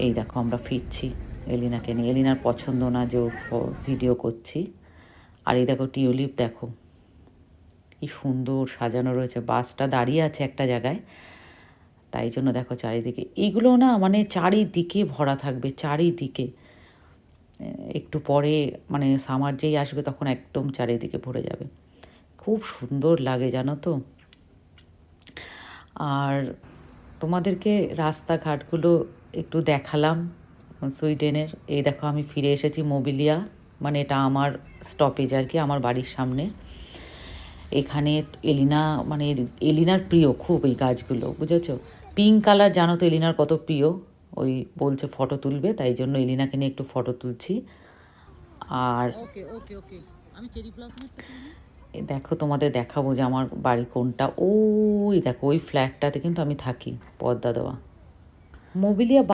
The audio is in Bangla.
এই দেখো আমরা ফিরছি এলিনাকে নিয়ে। এলিনার পছন্দ না যে ওর ভিডিও করছি। আর এই দেখো টিউলিপ দেখো কি সুন্দর সাজানো রয়েছে। বাসটা দাঁড়িয়ে আছে একটা জায়গায়, তাই জন্য দেখো চারিদিকে এইগুলো না মানে চারিদিকে ভরা থাকবে, চারিদিকে। একটু পরে মানে সামার যেই আসবে তখন একদম চারিদিকে ভরে যাবে। খুব সুন্দর লাগে জানো তো। আর তোমাদেরকে রাস্তাঘাটগুলো একটু দেখালাম সুইডেনের। এই দেখো আমি ফিরে এসেছি মোবিলিয়া, মানে এটা আমার স্টপেজ আর কি, আমার বাড়ির সামনে। এখানে এলিনা মানে এলিনার প্রিয় খুব এই গাছগুলো, বুঝেছো? পিঙ্ক কালার জানো তো এলিনার কত প্রিয়। ওই বলছে ফটো তুলবে, তাই জন্য এলিনাকে নিয়ে একটু ফটো তুলছি। আর দেখো তোমাদের দেখাবো যে আমার বাড়ি কোনটা। ওই দেখো ওই ফ্ল্যাটটাতে কিন্তু আমি থাকি, পর্দা দেওয়া। মোবিলিয়া